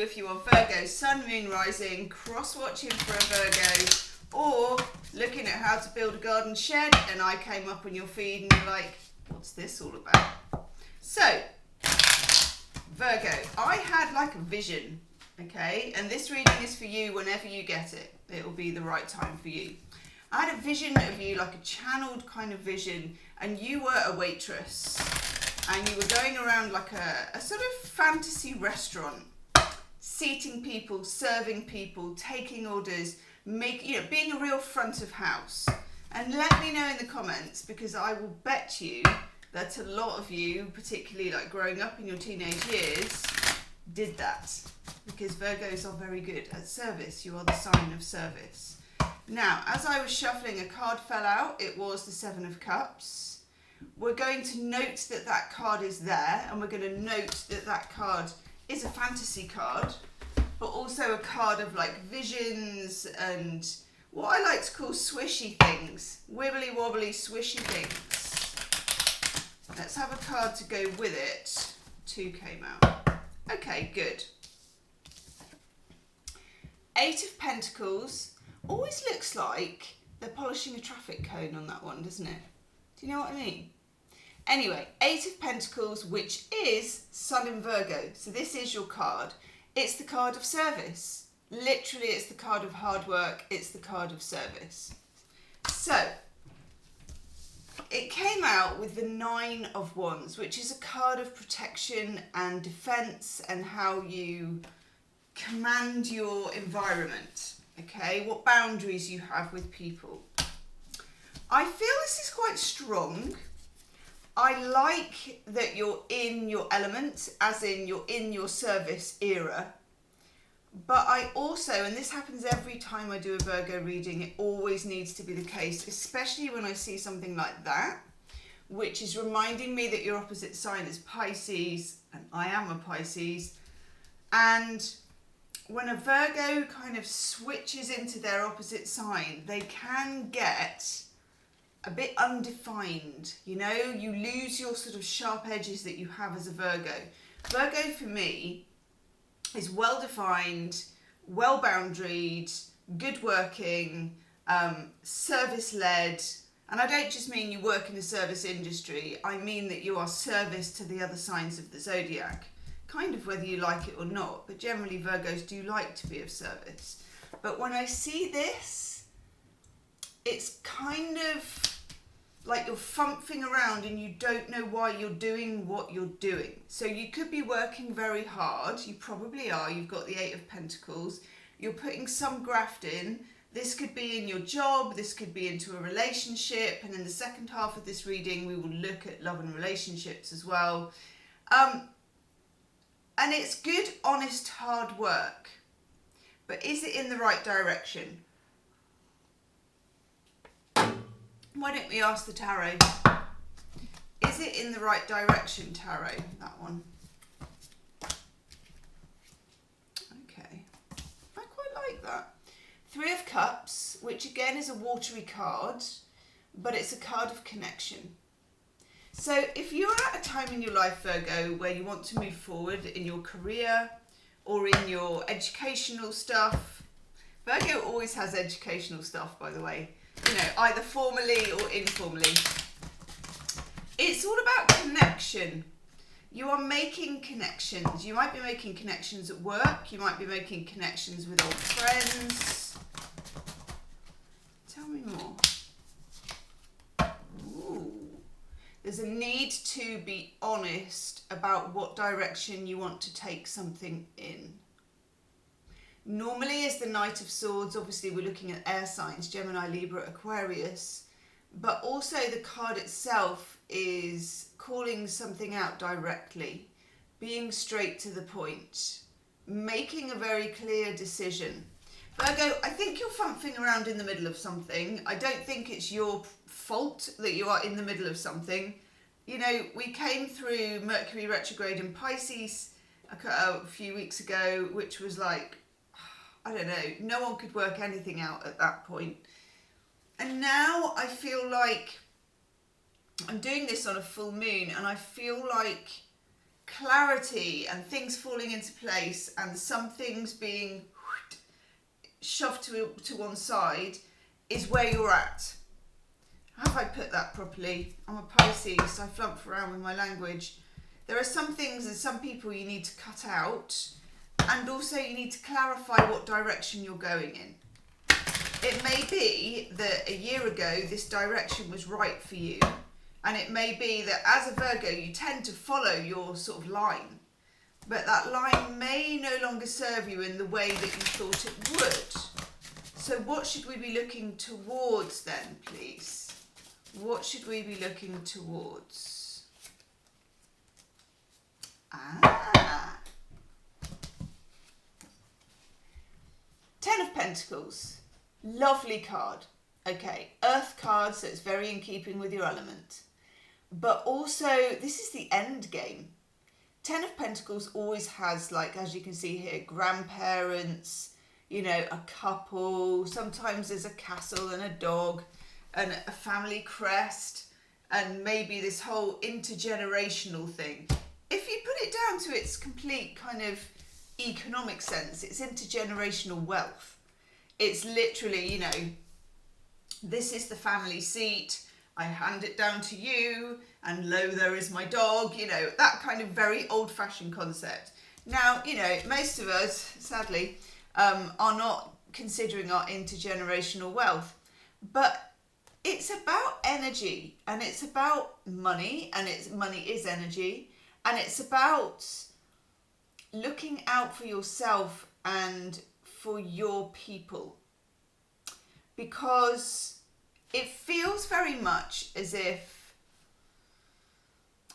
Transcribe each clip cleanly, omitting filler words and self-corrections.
if you are Virgo, Sun, Moon, Rising, cross-watching for a Virgo, or looking at how to build a garden shed and I came up on your feed and you're like, what's this all about? So, Virgo, I had like a vision, okay? And this reading is for you whenever you get it. It will be the right time for you. I had a vision of you, like a channeled kind of vision, and you were a waitress. And you were going around like a sort of fantasy restaurant, seating people, serving people, taking orders, being a real front of house. And let me know in the comments, because I will bet you that a lot of you, particularly like growing up in your teenage years, did that. Because Virgos are very good at service. You are the sign of service. Now, as I was shuffling, a card fell out. It was the Seven of Cups. We're going to note that that card is there, and we're going to note that that card is a fantasy card, but also a card of like visions and what I like to call swishy things, wibbly wobbly swishy things. Let's have a card to go with it. 2 came out. Okay, good. 8 of Pentacles. Always looks like they're polishing a traffic cone on that one, doesn't it? Do you know what I mean? Anyway, 8 of Pentacles, which is Sun in Virgo. So this is your card. It's the card of service. Literally, it's the card of hard work. It's the card of service. So, it came out with the 9 of Wands, which is a card of protection and defense and how you command your environment. Okay, what boundaries you have with people. I feel this is quite strong. I like that you're in your element, as in you're in your service era. But I also, and this happens every time I do a Virgo reading, it always needs to be the case, especially when I see something like that, which is reminding me that your opposite sign is Pisces, and I am a Pisces. And when a Virgo kind of switches into their opposite sign, they can get a bit undefined, you know, you lose your sort of sharp edges that you have as a Virgo. Virgo for me is well defined, well boundaried, good working, service led. And I don't just mean you work in the service industry, I mean that you are service to the other signs of the zodiac. Kind of whether you like it or not, but generally Virgos do like to be of service. But when I see this, it's kind of like you're fumphing around and you don't know why you're doing what you're doing. So you could be working very hard. You probably are. You've got the 8 of Pentacles. You're putting some graft in. This could be in your job. This could be into a relationship. And in the second half of this reading, we will look at love and relationships as well. And it's good, honest, hard work. But is it in the right direction? Why don't we ask the tarot? Is it in the right direction, tarot? That one. Okay. I quite like that. 3 of Cups, which again is a watery card, but it's a card of connection. So if you're at a time in your life, Virgo, where you want to move forward in your career or in your educational stuff, Virgo always has educational stuff, by the way, you know, either formally or informally. It's all about connection. You are making connections. You might be making connections at work. You might be making connections with old friends. Tell me more. Ooh. There's a need to be honest about what direction you want to take something in. Normally, as the Knight of Swords, obviously we're looking at air signs, Gemini, Libra, Aquarius, but also the card itself is calling something out directly, being straight to the point, making a very clear decision. Virgo, I think you're fumphing around in the middle of something. I don't think it's your fault that you are in the middle of something. You know, we came through Mercury retrograde in Pisces a few weeks ago, which was like, I don't know, no one could work anything out at that point. And now I feel like I'm doing this on a full moon, and I feel like clarity and things falling into place and some things being shoved to one side is where you're at. Have I put that properly? I'm a Pisces, so I flump around with my language. There are some things and some people you need to cut out, and also you need to clarify what direction you're going in. It may be that a year ago this direction was right for you, and it may be that as a Virgo you tend to follow your sort of line, but that line may no longer serve you in the way that you thought it would. So what should we be looking towards then, please? What should we be looking towards? Ten of Pentacles. Lovely card. Okay, Earth card, so it's very in keeping with your element. But also, this is the end game. Ten of Pentacles always has, like, as you can see here, grandparents, you know, a couple. Sometimes there's a castle and a dog and a family crest, and maybe this whole intergenerational thing. If you put it down to its complete kind of economic sense, it's intergenerational wealth. It's literally, you know, this is the family seat, I hand it down to you, and lo, there is my dog, you know, that kind of very old-fashioned concept. Now, you know, most of us, sadly, are not considering our intergenerational wealth, but it's about energy, and it's about money, and money is energy, and it's about looking out for yourself and for your people, because it feels very much as if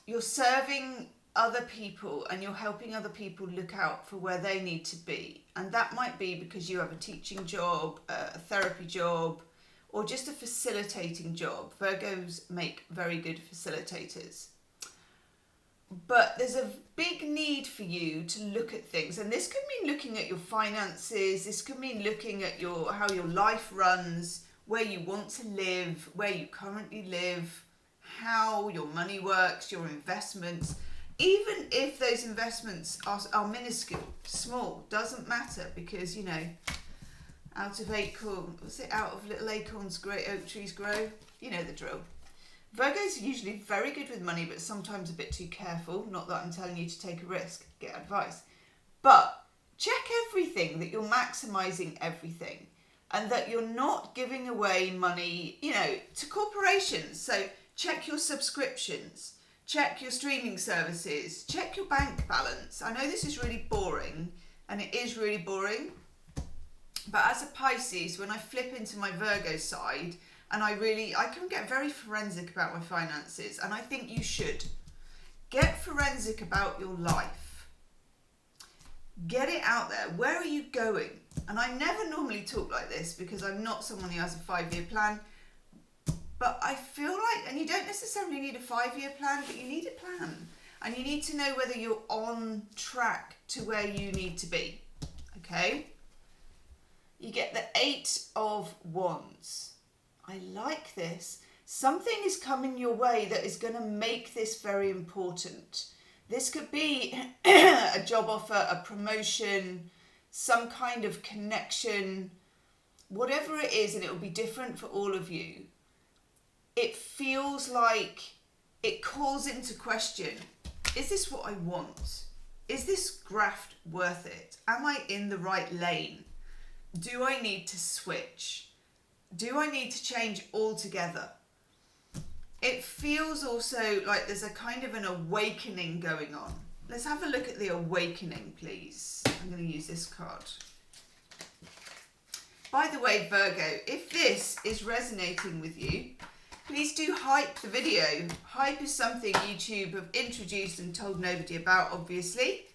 you're serving other people and you're helping other people look out for where they need to be. And that might be because you have a teaching job, a therapy job, or just a facilitating job. Virgos make very good facilitators. But there's a big need for you to look at things, and this could mean looking at your finances, this could mean looking at how your life runs, where you want to live, where you currently live, how your money works, your investments. Even if those investments are minuscule, small, doesn't matter, because, you know, out of little acorns great oak trees grow. You know the drill. Virgos are usually very good with money, but sometimes a bit too careful. Not that I'm telling you to take a risk, get advice. But check everything, that you're maximising everything, and that you're not giving away money, you know, to corporations. So check your subscriptions, check your streaming services, check your bank balance. I know this is really boring, and it is really boring. But as a Pisces, when I flip into my Virgo side, and I can get very forensic about my finances, and I think you should. Get forensic about your life. Get it out there. Where are you going? And I never normally talk like this because I'm not someone who has a 5-year plan, but I feel like, and you don't necessarily need a 5-year plan, but you need a plan. And you need to know whether you're on track to where you need to be. Okay? You get the 8 of Wands. I like this. Something is coming your way that is going to make this very important. This could be a job offer, a promotion, some kind of connection, whatever it is, and it will be different for all of you. It feels like it calls into question, is this what I want? Is this graft worth it? Am I in the right lane? Do I need to switch? Do I need to change altogether? It feels also like there's a kind of an awakening going on. Let's have a look at the awakening, please. I'm going to use this card. By the way, Virgo, if this is resonating with you, please do hype the video. Hype is something YouTube have introduced and told nobody about, obviously.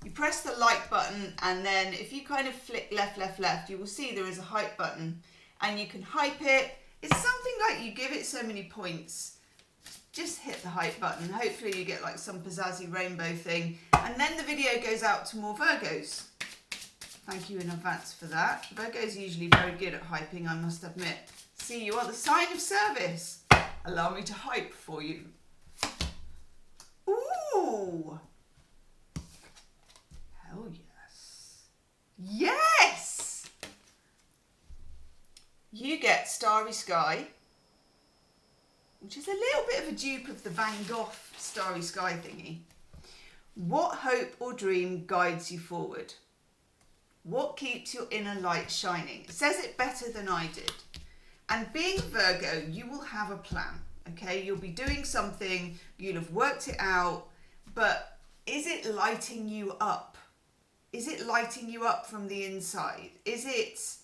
You press the like button, and then if you kind of flick left, you will see there is a hype button, and you can hype it. It's something like you give it so many points. Just hit the hype button. Hopefully you get like some pizzazzy rainbow thing, and then the video goes out to more Virgos. Thank you in advance for that. Virgos are usually very good at hyping, I must admit. See, you are the sign of service. Allow me to hype for you. Ooh, Oh, hell yes. Yes! You get Starry Sky, which is a little bit of a dupe of the Van Gogh Starry Sky thingy. What hope or dream guides you forward? What keeps your inner light shining? It says it better than I did. And being Virgo, you will have a plan, okay? You'll be doing something, you'll have worked it out, but is it lighting you up? Is it lighting you up from the inside? Is it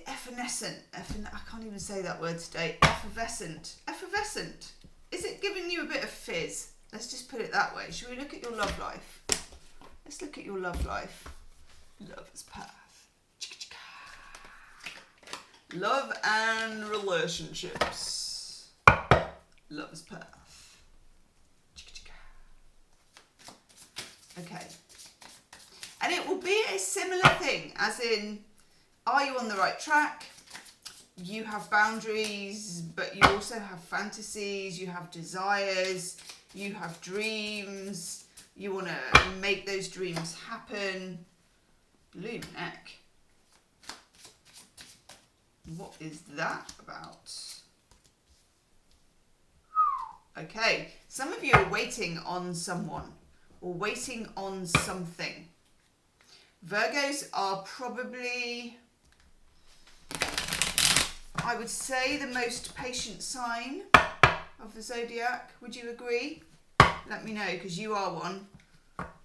effervescent? I can't even say that word today. Effervescent. Effervescent. Is it giving you a bit of fizz? Let's just put it that way. Shall we look at your love life? Let's look at your love life. Lover's path. Love and relationships. Lover's path. Okay. And it will be a similar thing, as in, are you on the right track? You have boundaries, but you also have fantasies, you have desires, you have dreams, you want to make those dreams happen. Blue neck. What is that about? Okay, some of you are waiting on someone or waiting on something. Virgos are probably, I would say, the most patient sign of the zodiac. Would you agree? Let me know, because you are one,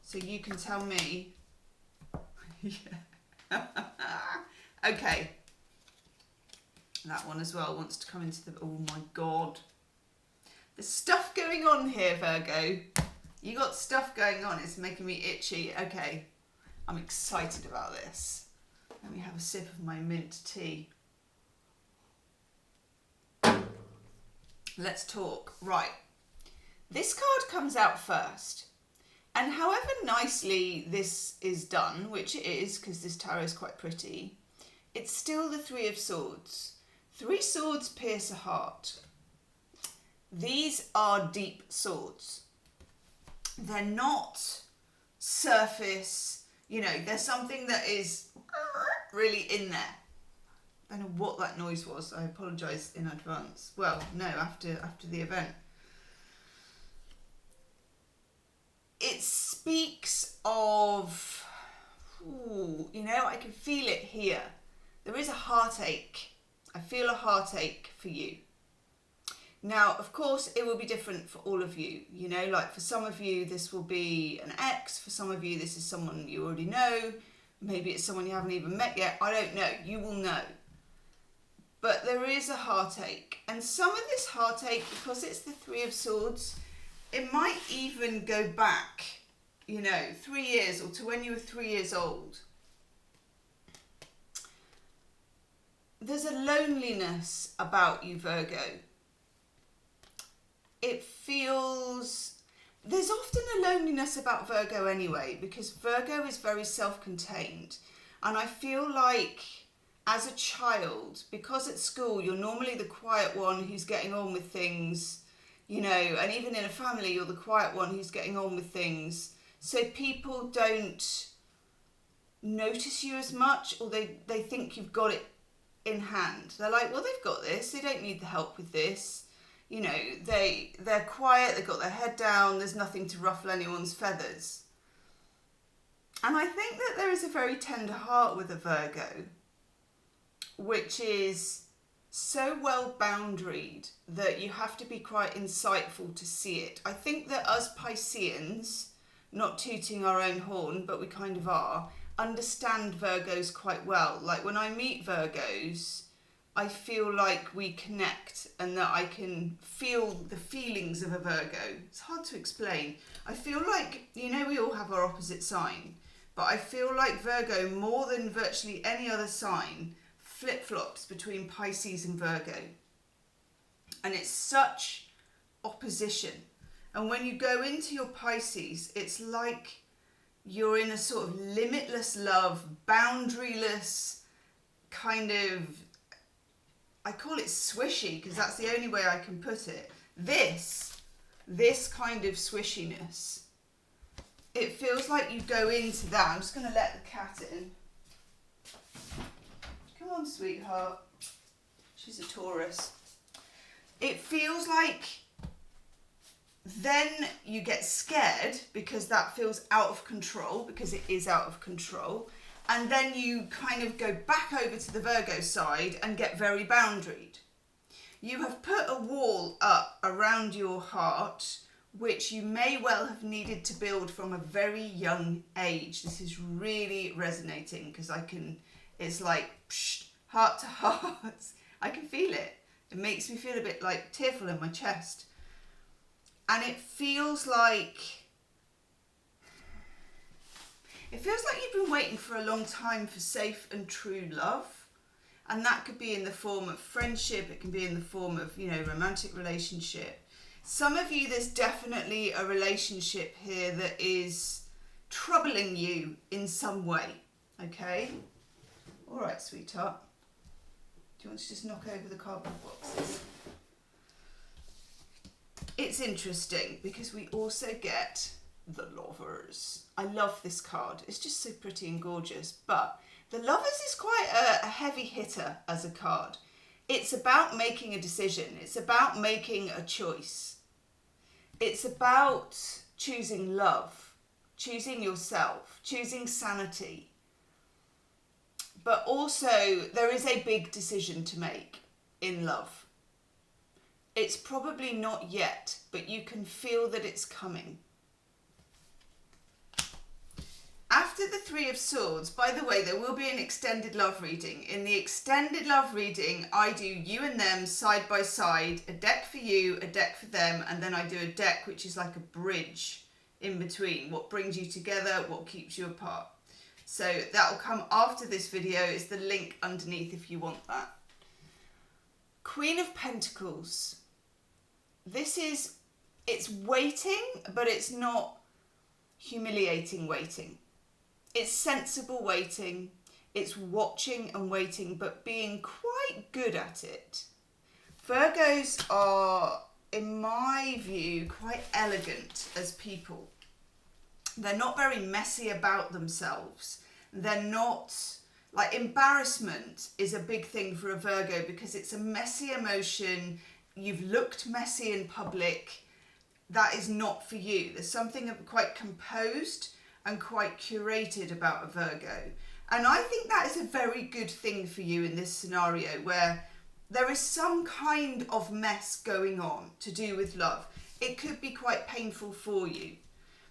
so you can tell me. Yeah. Okay. That one as well wants to come into the... Oh my God. There's stuff going on here, Virgo. You got stuff going on. It's making me itchy. Okay. I'm excited about this. Let me have a sip of my mint tea. Let's talk. Right. This card comes out first. And however nicely this is done, which it is, because this tarot is quite pretty, it's still the Three of Swords. 3 swords pierce a heart. These are deep swords. They're not surface, you know, there's something that is really in there. I don't know what that noise was. I apologise in advance. Well, no, after the event. It speaks of, you know, I can feel it here. There is a heartache. I feel a heartache for you. Now, of course, it will be different for all of you. You know, like for some of you, this will be an ex. For some of you, this is someone you already know. Maybe it's someone you haven't even met yet. I don't know. You will know. But there is a heartache. And some of this heartache, because it's the Three of Swords, it might even go back, you know, 3 years, or to when you were 3 years old. There's a loneliness about you, Virgo. It feels... There's often a loneliness about Virgo anyway, because Virgo is very self-contained. And I feel like as a child, because at school you're normally the quiet one who's getting on with things, you know, and even in a family you're the quiet one who's getting on with things. So people don't notice you as much, or they think you've got it in hand. They're like, well, they've got this, they don't need the help with this. You know, they're quiet, they've got their head down, there's nothing to ruffle anyone's feathers. And I think that there is a very tender heart with a Virgo, which is so well boundaried that you have to be quite insightful to see it. I think that us Pisceans, not tooting our own horn, but we kind of are, understand Virgos quite well. Like when I meet Virgos, I feel like we connect and that I can feel the feelings of a Virgo. It's hard to explain. I feel like, you know, we all have our opposite sign, but I feel like Virgo, more than virtually any other sign, flip-flops between Pisces and Virgo. And it's such opposition. And when you go into your Pisces, it's like you're in a sort of limitless love, boundaryless kind of, I call it swishy because that's the only way I can put it. This this kind of swishiness. It feels like you go into that. I'm just going to let the cat in. Come on, sweetheart. She's a Taurus. It feels like then you get scared because that feels out of control, because it is out of control. And then you kind of go back over to the Virgo side and get very boundaried. You have put a wall up around your heart, which you may well have needed to build from a very young age. This is really resonating because it's like psh, heart to heart. I can feel it. It makes me feel a bit like tearful in my chest. And it feels like you've been waiting for a long time for safe and true love. And that could be in the form of friendship. It can be in the form of, romantic relationship. Some of you, there's definitely a relationship here that is troubling you in some way. Okay? All right, sweetheart. Do you want to just knock over the cardboard boxes? It's interesting because we also get the Lovers. I love this card. It's just so pretty and gorgeous. But the Lovers is quite a heavy hitter as a card. It's about making a decision. It's about making a choice. It's about choosing love, choosing yourself, choosing sanity. But also there is a big decision to make in love. It's probably not yet, but you can feel that it's coming. After the Three of Swords, by the way, there will be an extended love reading. In the extended love reading, I do you and them side by side, a deck for you, a deck for them, and then I do a deck which is like a bridge in between. What brings you together, what keeps you apart. So that will come after this video. It's the link underneath if you want that. Queen of Pentacles. It's waiting, but it's not humiliating waiting. It's sensible waiting. It's watching and waiting, but being quite good at it. Virgos are, in my view, quite elegant as people. They're not very messy about themselves. They're not, like, embarrassment is a big thing for a Virgo because it's a messy emotion. You've looked messy in public. That is not for you. There's something quite composed and quite curated about a Virgo. And I think that is a very good thing for you in this scenario where there is some kind of mess going on to do with love. It could be quite painful for you.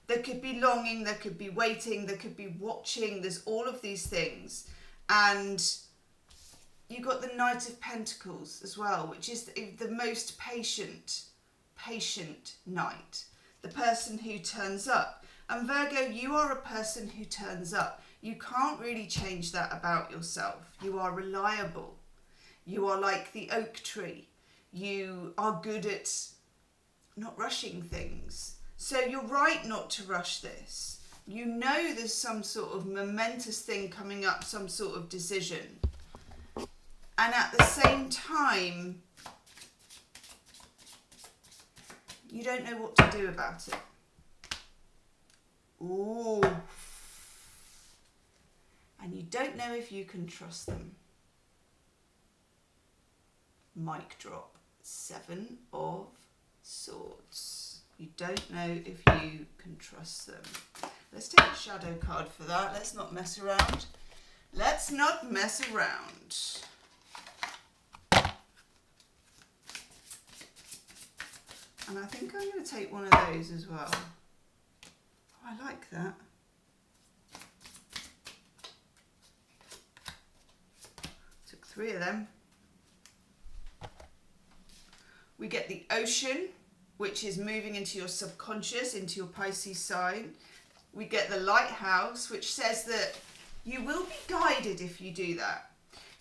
There could be longing, there could be waiting, there could be watching. There's all of these things. And you got the Knight of Pentacles as well, which is the most patient knight. The person who turns up. And Virgo, you are a person who turns up. You can't really change that about yourself. You are reliable. You are like the oak tree. You are good at not rushing things. So you're right not to rush this. You know there's some sort of momentous thing coming up, some sort of decision. And at the same time, you don't know what to do about it. Ooh. And you don't know if you can trust them. Mic drop. 7 of Swords. You don't know if you can trust them. Let's take a shadow card for that. Let's not mess around. Let's not mess around. And I think I'm going to take one of those as well. Oh, I like that. Took 3 of them. We get the Ocean, which is moving into your subconscious, into your Pisces sign. We get the Lighthouse, which says that you will be guided if you do that.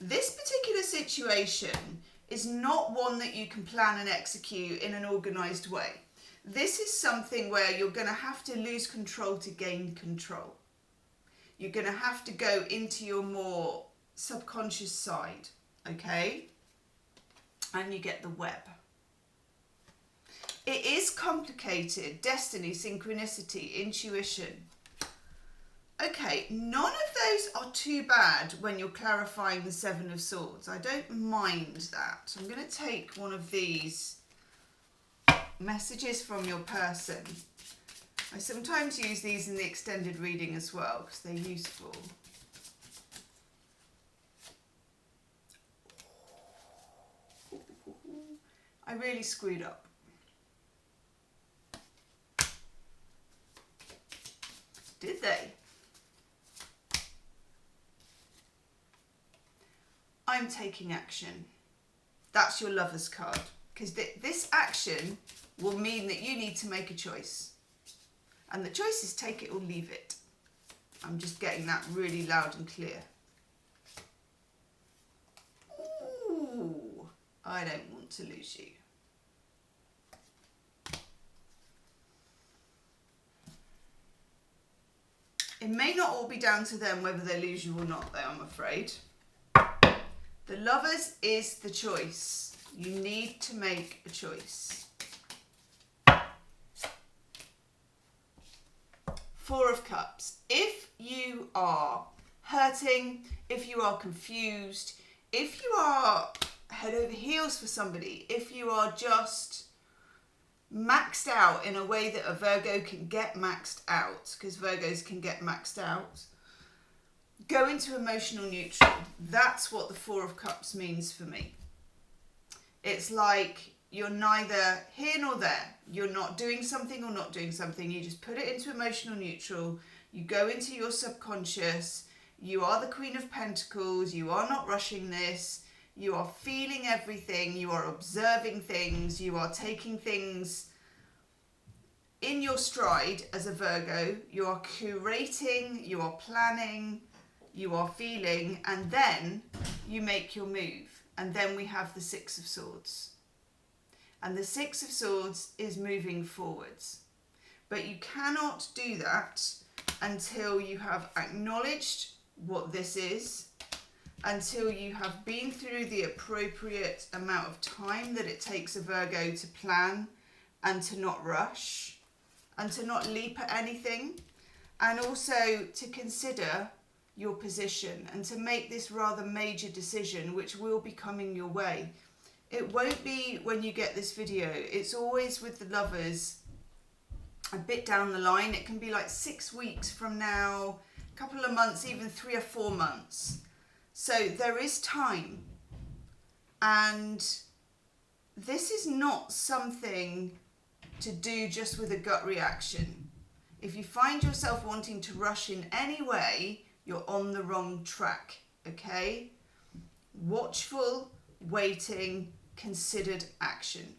This particular situation is not one that you can plan and execute in an organised way. This is something where you're going to have to lose control to gain control. You're going to have to go into your more subconscious side, okay? And you get the Web. It is complicated. Destiny, synchronicity, intuition. Okay, none of those are too bad when you're clarifying the Seven of Swords. I don't mind that. I'm going to take one of these messages from your person. I sometimes use these in the extended reading as well because they're useful. I really screwed up. Did they? I'm taking action. That's your Lover's card. Because this action will mean that you need to make a choice. And the choice is take it or leave it. I'm just getting that really loud and clear. Ooh, I don't want to lose you. It may not all be down to them whether they lose you or not, though, I'm afraid. The Lovers is the choice. You need to make a choice. Four of Cups. If you are hurting, if you are confused, if you are head over heels for somebody, if you are just maxed out in a way that a Virgo can get maxed out, because Virgos can get maxed out, go into emotional neutral. That's what the Four of Cups means for me. It's like you're neither here nor there. You're not doing something or not doing something. You just put it into emotional neutral. You go into your subconscious. You are the Queen of Pentacles. You are not rushing this. You are feeling everything. You are observing things. You are taking things in your stride as a Virgo. You are curating. You are planning. You are feeling, and then you make your move. And then we have the Six of Swords. And the Six of Swords is moving forwards. But you cannot do that until you have acknowledged what this is, until you have been through the appropriate amount of time that it takes a Virgo to plan and to not rush and to not leap at anything, and also to consider your position and to make this rather major decision which will be coming your way. It won't be when you get this video. It's always with the Lovers a bit down the line. It can be like 6 weeks from now, a couple of months, even 3 or 4 months. So there is time. And this is not something to do just with a gut reaction. If you find yourself wanting to rush in any way, you're on the wrong track, okay? Watchful, waiting, considered action.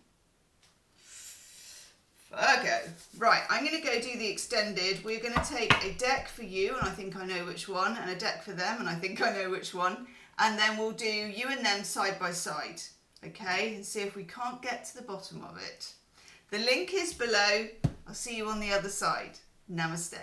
Virgo. Right, I'm going to go do the extended. We're going to take a deck for you, and I think I know which one, and a deck for them, and I think I know which one. And then we'll do you and them side by side, okay? And see if we can't get to the bottom of it. The link is below. I'll see you on the other side. Namaste.